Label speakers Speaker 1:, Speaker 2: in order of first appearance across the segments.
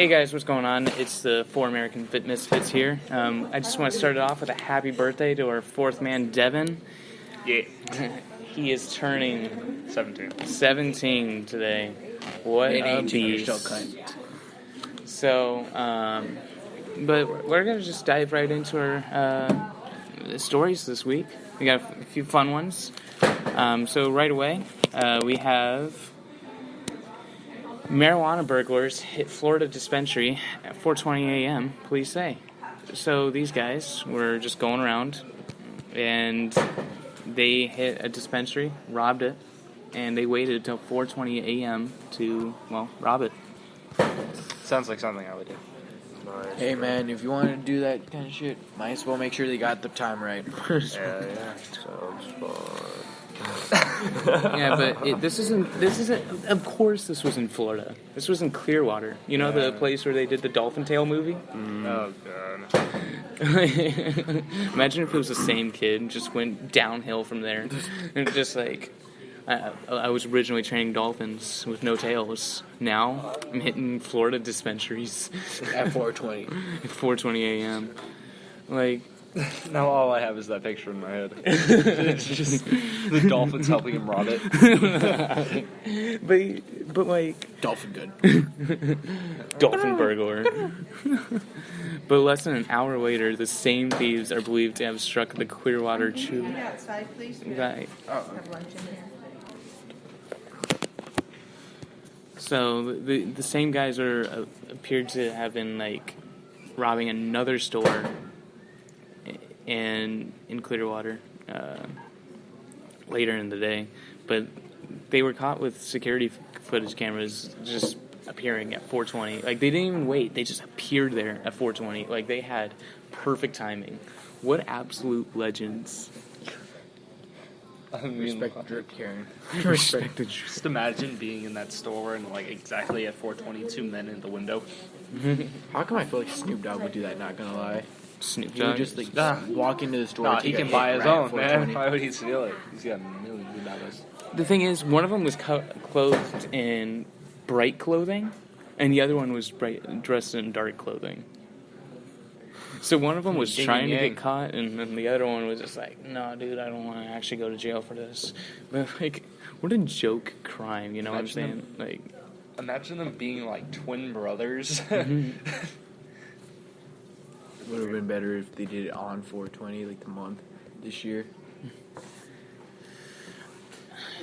Speaker 1: Hey guys, what's going on? It's the four American Misfits here. I just want to start it off with a happy birthday to our fourth man, Devin.
Speaker 2: Yeah.
Speaker 1: He is turning
Speaker 2: 17
Speaker 1: today. What a beast. So, but we're going to just dive right into our stories this week. We got a few fun ones. So right away, we have marijuana burglars hit Florida dispensary at 4:20 a.m., police say. So these guys were just going around, and they hit a dispensary, robbed it, and they waited until 4:20 a.m. to, rob it.
Speaker 2: Sounds like something I would do.
Speaker 3: Hey man, if you want to do that kind of shit, might as well make sure they got the time right.
Speaker 2: Yeah. Sounds fun.
Speaker 1: Yeah, but this isn't. Of course, this was in Florida. This was in Clearwater. You know, the place where they did the Dolphin Tale movie.
Speaker 2: Oh god.
Speaker 1: Imagine if it was the same kid, just went downhill from there, and just like, I was originally training dolphins with no tails. Now I'm hitting Florida dispensaries
Speaker 3: At 4:20.
Speaker 1: at 4:20 a.m. Like.
Speaker 2: Now all I have is that picture in my head. It's just the dolphins helping him rob it.
Speaker 1: but like
Speaker 3: Dolphin good.
Speaker 1: dolphin burglar. But less than an hour later, the same thieves are believed to have struck the Clearwater Chew.
Speaker 4: Outside, please.
Speaker 1: Right.
Speaker 4: Have lunch in here.
Speaker 1: So the same guys appeared to have been like robbing another store in Clearwater later in the day, but they were caught with security footage cameras just appearing at 4:20. Like they didn't even wait; they just appeared there at 4:20. Like they had perfect timing. What absolute legends!
Speaker 2: I mean,
Speaker 3: Respect the drip, Karen.
Speaker 1: Respect the
Speaker 2: just imagine being in that store and like exactly at 4:20, 2 men in the window.
Speaker 3: How come I feel like Snoop Dogg would do that? Not gonna lie.
Speaker 1: Snoop
Speaker 3: He would
Speaker 1: Dogg.
Speaker 3: just like walk into the store.
Speaker 2: Nah,
Speaker 3: take
Speaker 2: he
Speaker 3: a
Speaker 2: can
Speaker 3: hit
Speaker 2: buy his
Speaker 3: right at
Speaker 2: own, man.
Speaker 3: 4:20.
Speaker 2: Why would he steal it? He's got millions of dollars.
Speaker 1: The thing is, one of them was clothed in bright clothing, and the other one was dressed in dark clothing. So one of them was
Speaker 2: Yin
Speaker 1: trying
Speaker 2: and
Speaker 1: to
Speaker 2: yang.
Speaker 1: get caught, and then the other one was just like, "No, dude, I don't want to actually go to jail for this." But like, what a joke crime, you know what I'm saying? Like,
Speaker 2: Imagine them being like twin brothers.
Speaker 3: Would have been better if they did it on 4:20, like the month this year.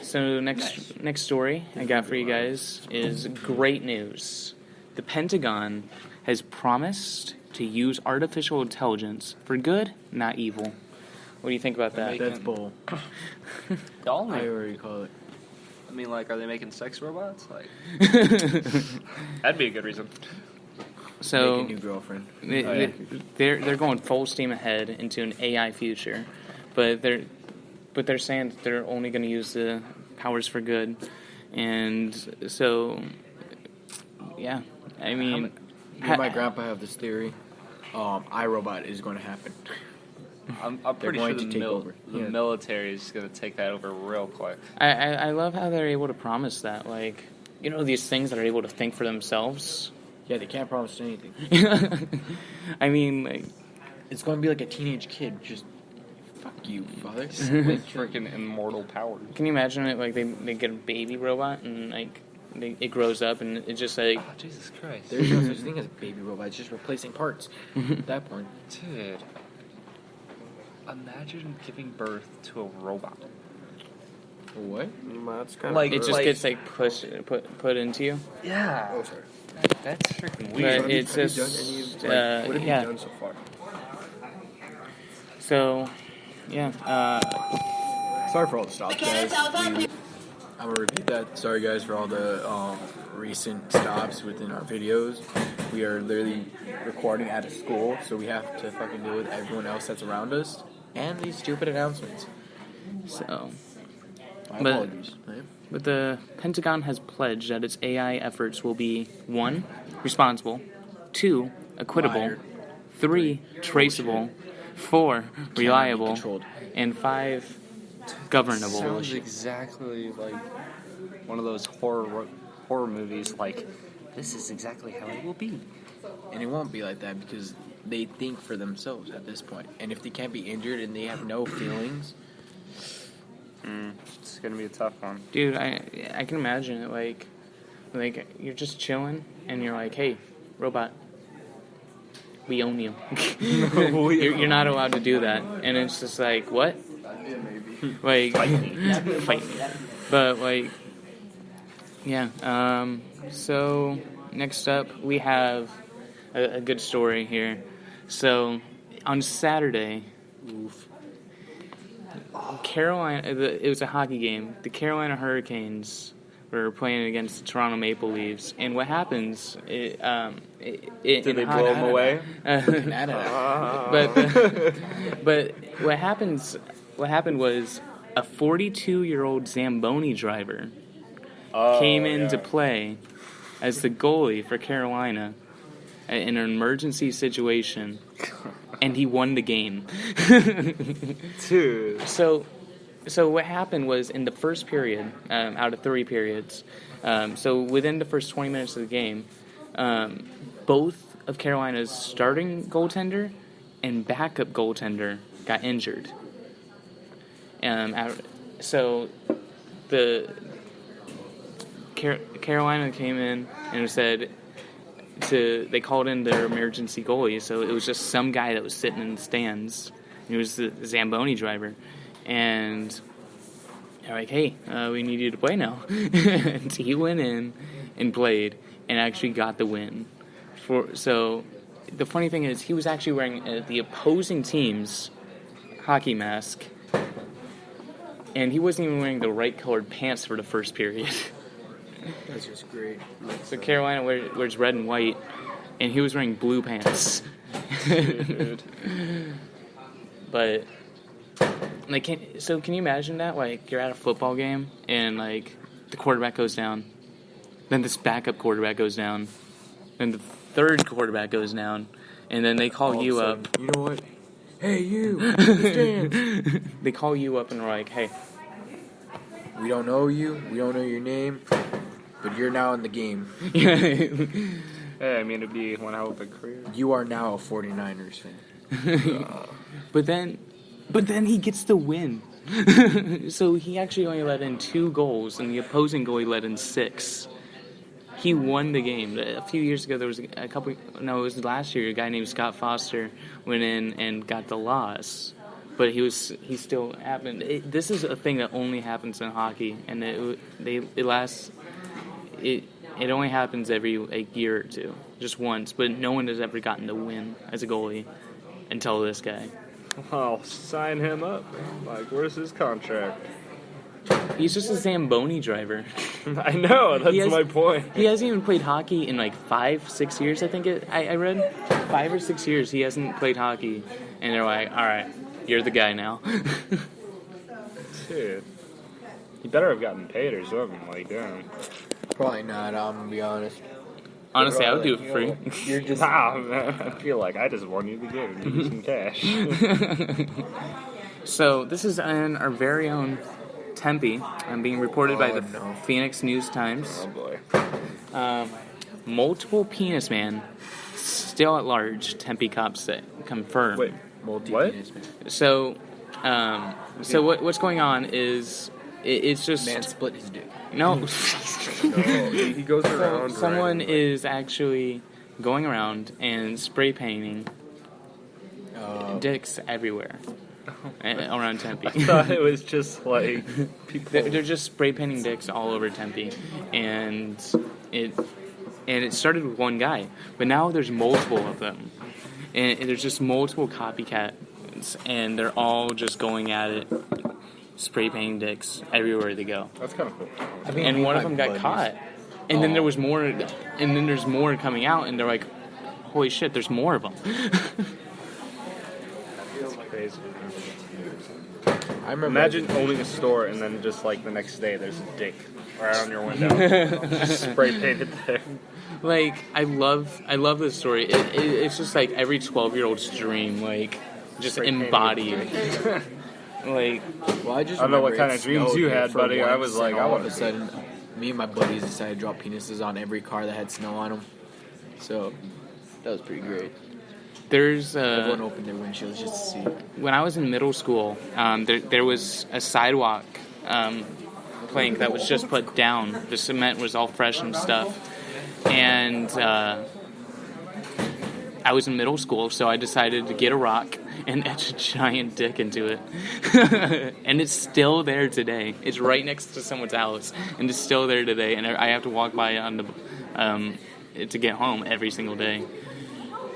Speaker 1: so next story I got for you guys is great news. The Pentagon has promised to use artificial intelligence for good, not evil. What do you think about that?
Speaker 3: That's bull.
Speaker 2: Y'all
Speaker 3: I already call it.
Speaker 2: I mean, like, are they making sex robots? Like, that'd be a good reason.
Speaker 1: So
Speaker 3: Make a new girlfriend.
Speaker 1: they're going full steam ahead into an AI future, but they're saying that they're only going to use the powers for good, and so yeah, I mean,
Speaker 3: Me and my grandpa have this theory. iRobot is going to happen.
Speaker 2: I'm pretty
Speaker 3: going
Speaker 2: sure
Speaker 3: to take over.
Speaker 2: the
Speaker 3: Yeah.
Speaker 2: military is going to take that over real quick.
Speaker 1: I love how they're able to promise that, like, you know, these things that are able to think for themselves.
Speaker 3: Yeah, they can't promise anything.
Speaker 1: I mean, like,
Speaker 3: It's going to be like a teenage kid. Just fuck you, father.
Speaker 2: With freaking immortal powers.
Speaker 1: can you imagine it? Like they get a baby robot and like it grows up and it just like
Speaker 2: Oh, Jesus Christ.
Speaker 3: There's no such thing as a baby robot. It's just replacing parts. At that point.
Speaker 2: Dude. Imagine giving birth to a robot.
Speaker 3: What?
Speaker 2: That's
Speaker 1: it just gets like put into you.
Speaker 2: Yeah.
Speaker 3: Oh, sorry.
Speaker 2: That's freaking
Speaker 1: But
Speaker 2: weird.
Speaker 1: it's
Speaker 3: Have you
Speaker 1: just
Speaker 3: done any of, what have
Speaker 1: yeah.
Speaker 3: you done so far?
Speaker 1: So yeah.
Speaker 3: Sorry for all the stops, guys. I'm gonna repeat that. Sorry, guys, for all the recent stops within our videos. We are literally recording at a school, so we have to fucking deal with everyone else that's around us and these stupid announcements.
Speaker 1: So.
Speaker 3: My
Speaker 1: But-
Speaker 3: apologies. Man.
Speaker 1: But the Pentagon has pledged that its AI efforts will be 1. Responsible, 2. Equitable,
Speaker 3: Liar.
Speaker 1: 3. Traceable, 4. Reliable,
Speaker 3: controlled.
Speaker 1: and 5. Governable.
Speaker 2: Sounds exactly like one of those horror movies, like this is exactly how it will be.
Speaker 3: And it won't be like that because they think for themselves at this point. And if they can't be injured and they have no feelings,
Speaker 2: It's gonna be a tough one.
Speaker 1: Dude, I can imagine it. Like you're just chilling, and you're like, "Hey, robot, we own you. You're not allowed to do that." And it's just like, what? Like, fight me. But like, yeah. So next up, we have a good story here. So on Saturday, Carolina, it was a hockey game. The Carolina Hurricanes were playing against the Toronto Maple Leafs, and what happens?
Speaker 2: Did they blow them away?
Speaker 1: But what happened was a 42-year-old Zamboni driver came into play as the goalie for Carolina in an emergency situation, and he won the game.
Speaker 2: Dude.
Speaker 1: So what happened was in the first period, out of 3 periods, so within the first 20 minutes of the game, both of Carolina's starting goaltender and backup goaltender got injured. So the Carolina came in and said they called in their emergency goalie. So it was just some guy that was sitting in the stands. He was the Zamboni driver. And they're like, hey, we need you to play now. And he went in and played and actually got the win. So the funny thing is he was actually wearing the opposing team's hockey mask. And he wasn't even wearing the right colored pants for the first period.
Speaker 3: that's just great.
Speaker 1: So Carolina wears red and white, and he was wearing blue pants.
Speaker 2: Dude.
Speaker 1: But like, can you imagine that? Like, you're at a football game, and like the quarterback goes down, then this backup quarterback goes down, then the third quarterback goes down, and then they call you up.
Speaker 3: You know what? Hey, you! Stand!
Speaker 1: They call you up and are like, hey,
Speaker 3: We don't know you. We don't know your name. But you're now in the game.
Speaker 2: Hey, I mean, it'd be one hell of a career.
Speaker 3: You are now a 49ers fan.
Speaker 1: But then he gets the win. So he actually only let in 2 goals, and the opposing goalie let in 6. He won the game. A few years ago, there was it was last year, a guy named Scott Foster went in and got the loss. But he still happened. This is a thing that only happens in hockey, and it lasts. It only happens every year or two, just once. But no one has ever gotten the win as a goalie until this guy.
Speaker 2: I'll sign him up. Like, where's his contract?
Speaker 1: He's just a Zamboni driver.
Speaker 2: I know, that's my point.
Speaker 1: He hasn't even played hockey in like 5-6 years, I think I read. 5 or 6 years he hasn't played hockey. And they're like, all right, you're the guy now.
Speaker 2: Dude. He better have gotten paid or something, like, damn.
Speaker 3: Probably not, I'm going to be honest.
Speaker 1: Honestly, I would do it for free.
Speaker 3: You're just...
Speaker 2: Man, I feel like I just won you the game and give you some cash.
Speaker 1: So this is in our very own Tempe. I'm being reported by the Phoenix News-Times.
Speaker 2: Oh, boy.
Speaker 1: Multiple penis man still at large, Tempe cops say, confirmed.
Speaker 2: Wait, what?
Speaker 1: So what's going on is it's just...
Speaker 3: Man split his dick.
Speaker 1: No.
Speaker 2: No, he goes around.
Speaker 1: Someone is actually going around and spray painting dicks everywhere around Tempe.
Speaker 2: I thought it was just like people.
Speaker 1: They're just spray painting dicks all over Tempe, and it started with one guy, but now there's multiple of them, and there's just multiple copycats, and they're all just going at it. Spray painting dicks everywhere they go.
Speaker 2: That's kind of cool.
Speaker 3: I mean,
Speaker 1: And one of them got caught. And then there was more, and then there's more coming out, and they're like, holy shit, there's more of them.
Speaker 2: It's crazy.
Speaker 3: I remember
Speaker 2: Imagine owning a store and then just like the next day there's a dick right on your window. Just spray painted there.
Speaker 1: Like, I love this story. It's just like every 12-year-old's dream, like, just
Speaker 2: Spray painted.
Speaker 1: embodied. Like,
Speaker 3: Well, I just
Speaker 2: I don't know what
Speaker 3: remember
Speaker 2: kind
Speaker 3: it
Speaker 2: of dreams
Speaker 3: snowed
Speaker 2: you
Speaker 3: here
Speaker 2: had,
Speaker 3: for
Speaker 2: buddy. I
Speaker 3: once,
Speaker 2: was like,
Speaker 3: and
Speaker 2: I
Speaker 3: all
Speaker 2: want
Speaker 3: of a
Speaker 2: to
Speaker 3: sudden, me and my buddies decided to drop penises on every car that had snow on them. So that was pretty great.
Speaker 1: There's
Speaker 3: Everyone opened their windshields just to see.
Speaker 1: when I was in middle school, there was a sidewalk plank that was just put down. The cement was all fresh and stuff, and I was in middle school, so I decided to get a rock and etch a giant dick into it. And it's still there today. It's right next to someone's house, and it's still there today. And I have to walk by on the to get home every single day.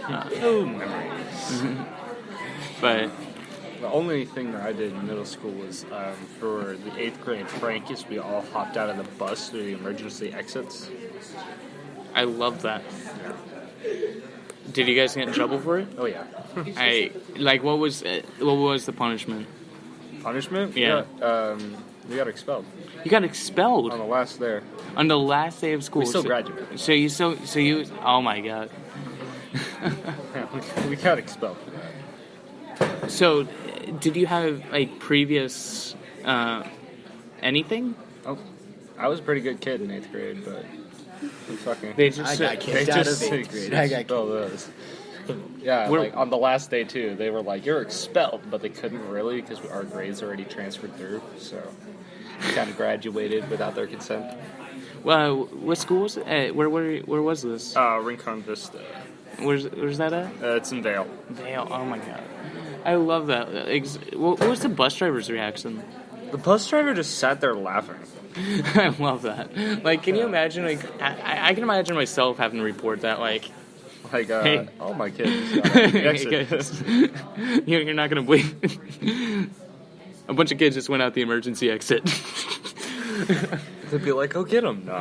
Speaker 2: Memories.
Speaker 1: But
Speaker 2: The only thing that I did in middle school was for the 8th grade prankies, we all hopped out of the bus through the emergency exits.
Speaker 1: I love that. Did you guys get in trouble for it?
Speaker 2: Oh yeah.
Speaker 1: What was the punishment?
Speaker 2: Punishment?
Speaker 1: Yeah.
Speaker 2: We got expelled
Speaker 1: You got expelled
Speaker 2: on the last there.
Speaker 1: on the last day of school.
Speaker 2: We still graduated.
Speaker 1: So you oh my god.
Speaker 2: Yeah, we got expelled.
Speaker 1: So did you have like previous anything?
Speaker 2: Oh, I was a pretty good kid in 8th grade, but
Speaker 1: They just
Speaker 3: I got kicked out of 8th grade. I got
Speaker 2: expelled us. Yeah, like on the last day too, they were like, "You're expelled," but they couldn't really because our grades already transferred through, so we kind of graduated without their consent.
Speaker 1: Well, what school was it? Where was this?
Speaker 2: Rincon Vista.
Speaker 1: Where's that at?
Speaker 2: It's in Vale.
Speaker 1: Vale. Oh my god, I love that. What was the bus driver's reaction?
Speaker 2: The bus driver just sat there laughing.
Speaker 1: I love that. Like, can you imagine? Like, I can imagine myself having to report that. Like, hey.
Speaker 2: Oh my kids. Exit.
Speaker 1: You're not gonna believe. A bunch of kids just went out the emergency exit.
Speaker 2: They'd be like, "Go get them." No.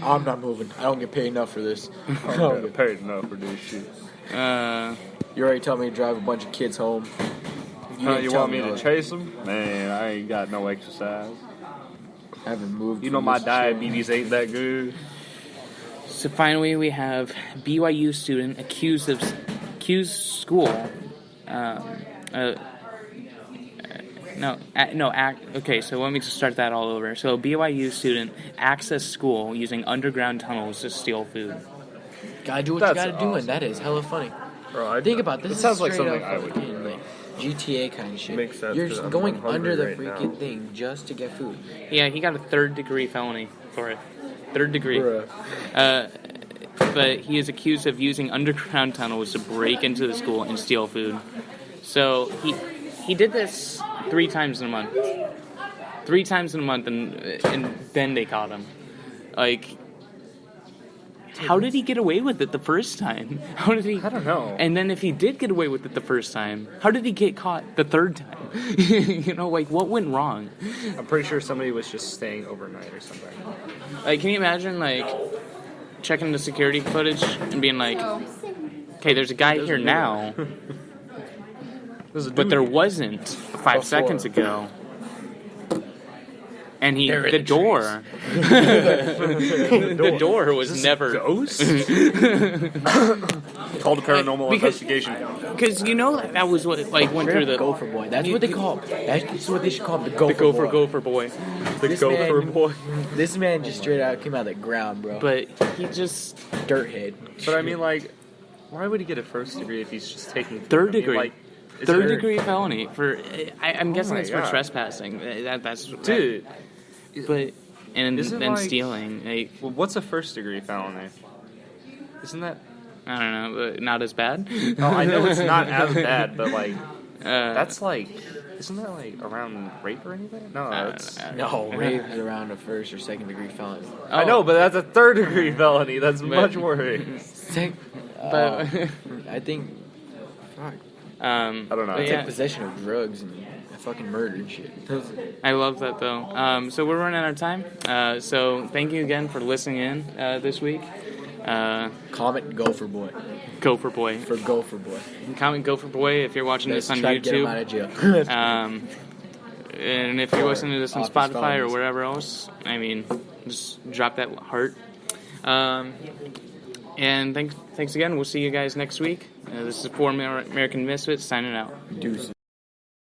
Speaker 3: I'm not moving. I don't get paid enough for this.
Speaker 2: I don't get paid enough for this shit.
Speaker 3: You already told me to drive a bunch of kids home.
Speaker 2: You
Speaker 3: tell
Speaker 2: want me
Speaker 3: all
Speaker 2: to
Speaker 3: that.
Speaker 2: chase them? Man, I ain't got no exercise.
Speaker 3: I haven't moved.
Speaker 2: You know
Speaker 3: from
Speaker 2: my
Speaker 3: this
Speaker 2: diabetes ain't that good.
Speaker 1: So finally, we have BYU student accused school. Okay, so let me just start that all over. So BYU student accessed school using underground tunnels to steal food.
Speaker 3: Gotta do what
Speaker 2: That's
Speaker 3: you gotta do,
Speaker 2: awesome.
Speaker 3: and that is hella funny.
Speaker 2: Bro,
Speaker 3: Think about this.
Speaker 2: It sounds like
Speaker 3: straight
Speaker 2: something
Speaker 3: up
Speaker 2: I would do.
Speaker 3: fucking, like, GTA kind of shit.
Speaker 2: Makes sense,
Speaker 3: You're
Speaker 2: 'cause
Speaker 3: just
Speaker 2: I'm
Speaker 3: going
Speaker 2: hungry
Speaker 3: under the
Speaker 2: right
Speaker 3: freaking
Speaker 2: now.
Speaker 3: thing just to get food.
Speaker 1: Yeah, he got a 3rd-degree felony for it. 3rd degree.
Speaker 3: Bruh.
Speaker 1: But he is accused of using underground tunnels to break into the school and steal food. So he did this 3 times in a month. 3 times in a month, and then they caught him. Like, how did he get away with it the first time? How did he?
Speaker 2: I don't know.
Speaker 1: And then if he did get away with it the first time, how did he get caught the 3rd time? You know, like, what went wrong?
Speaker 2: I'm pretty sure somebody was just staying overnight or something.
Speaker 1: Like, can you imagine, like, checking the security footage and being like, okay, there's a guy here now, but there wasn't 5 seconds ago. And the door was never
Speaker 2: Ghost? Called a paranormal investigation.
Speaker 1: because you know that was what like went through the
Speaker 3: Gopher boy. That's what they call him. That's what they should call him. The Gopher boy.
Speaker 1: gopher boy.
Speaker 2: The
Speaker 3: This
Speaker 2: gopher
Speaker 3: man-
Speaker 2: boy.
Speaker 3: This man just straight out came out of the ground, bro.
Speaker 1: But he just
Speaker 3: Dirt head.
Speaker 2: But I mean, like, why would he get a 1st degree if he's just taking food?
Speaker 1: 3rd
Speaker 2: I mean,
Speaker 1: degree.
Speaker 2: like, is
Speaker 1: 3rd
Speaker 2: there-
Speaker 1: degree felony for I'm guessing
Speaker 2: my
Speaker 1: it's for
Speaker 2: God.
Speaker 1: trespassing. That's
Speaker 2: Dude.
Speaker 1: But and
Speaker 2: Isn't
Speaker 1: then
Speaker 2: like-
Speaker 1: stealing. Like,
Speaker 2: Well, what's a 1st degree felony? Isn't that?
Speaker 1: I don't know, but not as bad.
Speaker 2: Oh, I know it's not as bad, but like,
Speaker 1: Uh,
Speaker 2: that's like, isn't that like around rape or anything? No, that's.
Speaker 3: No, rape is around a 1st or 2nd degree felony.
Speaker 2: I know, but that's a 3rd degree felony. That's much worse.
Speaker 1: But
Speaker 3: I think. Fuck.
Speaker 2: I don't know.
Speaker 1: but
Speaker 3: It's
Speaker 1: yeah,
Speaker 3: like possession of drugs and fucking murder and shit.
Speaker 1: I love that though. So we're running out of time. So thank you again for listening in this week.
Speaker 3: Comment Gopher boy
Speaker 1: Gopher Boy.
Speaker 3: for Gopher boy.
Speaker 1: Comment Gopher Boy if you're watching
Speaker 3: Let's
Speaker 1: this on
Speaker 3: try to get him out
Speaker 1: YouTube.
Speaker 3: of jail.
Speaker 1: And if you're listening to this on
Speaker 3: Office
Speaker 1: Spotify or
Speaker 3: felonies.
Speaker 1: wherever else, I mean, just drop that heart. And thanks again. We'll see you guys next week. This is 4 American Misfits signing out.
Speaker 3: Deuces.